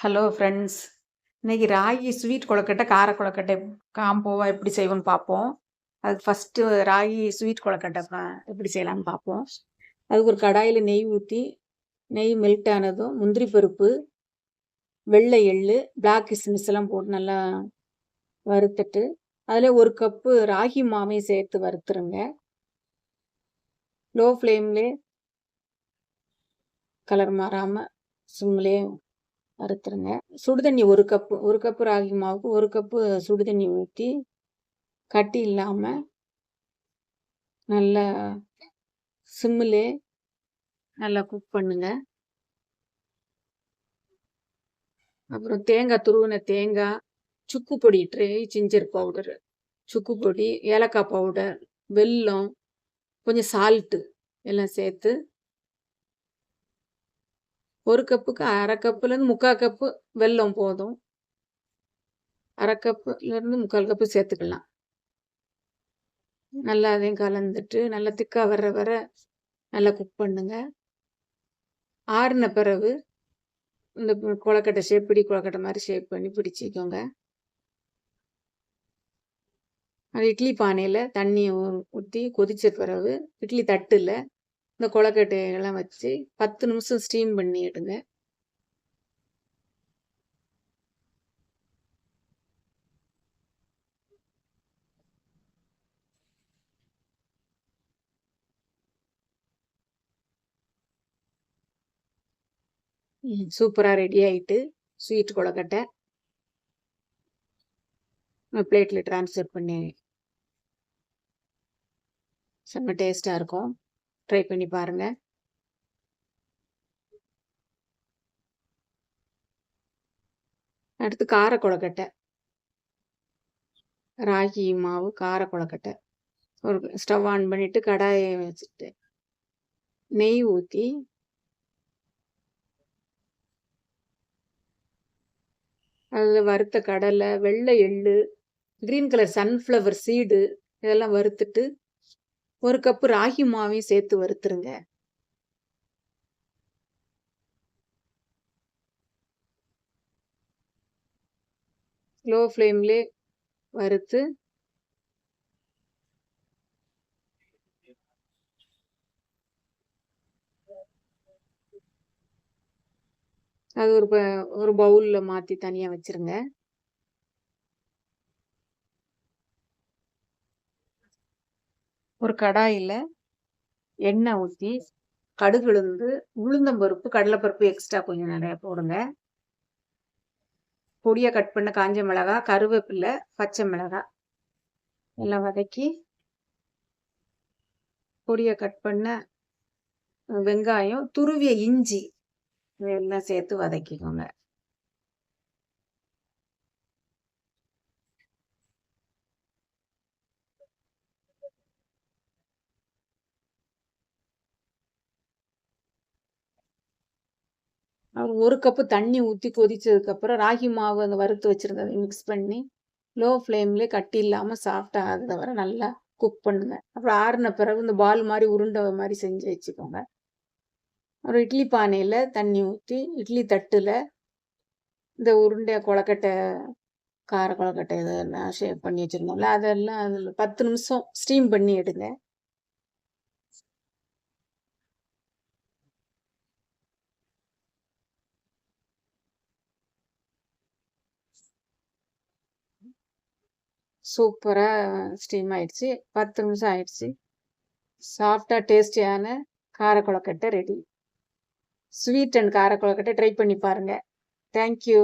Hello friends. இன்னைக்கு ragi sweet கொழுக்கட்டை, கார கொழுக்கட்டை காம்போவா எப்படி செய்வோன்னு பார்ப்போம். அதுக்கு ஃபஸ்ட்டு ராகி ஸ்வீட் கொழுக்கட்டை எப்படி செய்யலான்னு பார்ப்போம். அதுக்கு ஒரு கடாயில் நெய் ஊற்றி, நெய் மெல்ட் ஆனதும் முந்திரி பருப்பு, வெள்ளை எள்ளு, பிளாக் கிஸ்மிஸ் எல்லாம் போட்டு நல்லா வறுத்துட்டு, அதில் ஒரு கப்பு ராகி மாவையும் சேர்த்து வறுத்துருங்க. லோ ஃப்ளேம்லே கலர் மாறாமல் சிம்லே வறுத்துருங்க. சுடுதண்ணி ஒரு கப்பு ராகி மாவுக்கு ஒரு கப்பு சுடுதண்ணி ஊற்றி கட்டி இல்லாமல் நல்லா சிம்மிலே நல்லா குக் பண்ணுங்க. அப்புறம் துருவின தேங்காய், சுக்கு பொடி, ஜிஞ்சர் பவுடரு, சுக்கு பொடி, ஏலக்காய் பவுடர், வெல்லம், கொஞ்சம் சால்ட்டு எல்லாம் சேர்த்து ஒரு கப்புக்கு அரை கப்புலேருந்து 3/4 கப்பு வெல்லம் போதும். அரை கப்புலேருந்து 3/4 கப்பு சேர்த்துக்கலாம். நல்லா அதையும் கலந்துட்டு நல்லா திக்காக வர நல்லா குக் பண்ணுங்க. ஆறின பிறகு இந்த கொழுக்கட்டை பிடி கொழுக்கட்டை மாதிரி ஷேப் பண்ணி பிடிச்சிக்கோங்க. அது இட்லி பானையில் தண்ணி ஊற்றி கொதித்த பிறகு இட்லி தட்டில் இந்த கொழுக்கட்டையெல்லாம் வச்சு 10 நிமிஷம் ஸ்டீம் பண்ணி எடுங்க. சூப்பராக ரெடி ஆகிட்டு ஸ்வீட் கொழுக்கட்டை பிளேட்டில் ட்ரான்ஸ்ஃபர் பண்ணி செம்ம டேஸ்ட்டாக இருக்கும். ட்ரை பண்ணி பாருங்கள். அடுத்து கார கொழுக்கட்டை, ராகி மாவு கார கொழுக்கட்டை. ஒரு ஸ்டவ் ஆன் பண்ணிவிட்டு கடாயை வச்சுட்டு நெய் ஊற்றி அதில் வறுத்த கடலை, வெள்ளை எள்ளு, க்ரீன் கலர் சன்ஃப்ளவர் சீடு இதெல்லாம் வறுத்துட்டு ஒரு கப்பு ராகி மாவையும் சேர்த்து வறுத்துருங்க. லோ ஃப்ளேம்லே வறுத்து அது ஒரு பவுலில் மாற்றி தனியாக வச்சுருங்க. ஒரு கடாயில் எண்ணெய் ஊற்றி கடுகு உளுந்தம்பருப்பு, கடலைப்பருப்பு எக்ஸ்ட்ரா கொஞ்சம் நிறையா போடுங்க. பொடியாக கட் பண்ண காஞ்ச மிளகாய், கருவேப்பிலை, பச்சை மிளகாய் எல்லாம் வதக்கி பொடியாக கட் பண்ண வெங்காயம், துருவிய இஞ்சி எல்லாம் சேர்த்து வதக்கிக்கோங்க. ஒரு கப்பு தண்ணி ஊற்றி கொதிச்சதுக்கப்புறம் ராகி மாவு அந்த வறுத்து வச்சுருந்ததை மிக்ஸ் பண்ணி லோ ஃப்ளேம்லேயே கட்டி இல்லாமல் சாஃப்டாக ஆகுத வரை நல்லா குக் பண்ணுங்க. அப்புறம் ஆறின பிறகு இந்த பால் மாதிரி உருண்டை மாதிரி செஞ்சு வச்சுக்கோங்க. அப்புறம் இட்லி பானையில் தண்ணி ஊற்றி இட்லி தட்டில் இந்த உருண்டை கொழுக்கட்டை, கார கொழுக்கட்டை இதெல்லாம் ஷேப் பண்ணி வச்சுருந்தோம்ல அதெல்லாம் அதில் 10 நிமிஷம் ஸ்டீம் பண்ணி எடுங்க. சூப்பராக ஸ்டீம் ஆயிடுச்சு. 10 நிமிஷம் ஆயிடுச்சு. சாஃப்டாக டேஸ்டியான கார கொழுக்கட்டை ரெடி. ஸ்வீட் அண்ட் கார கொழுக்கட்டை ட்ரை பண்ணி பாருங்கள். தேங்க்யூ.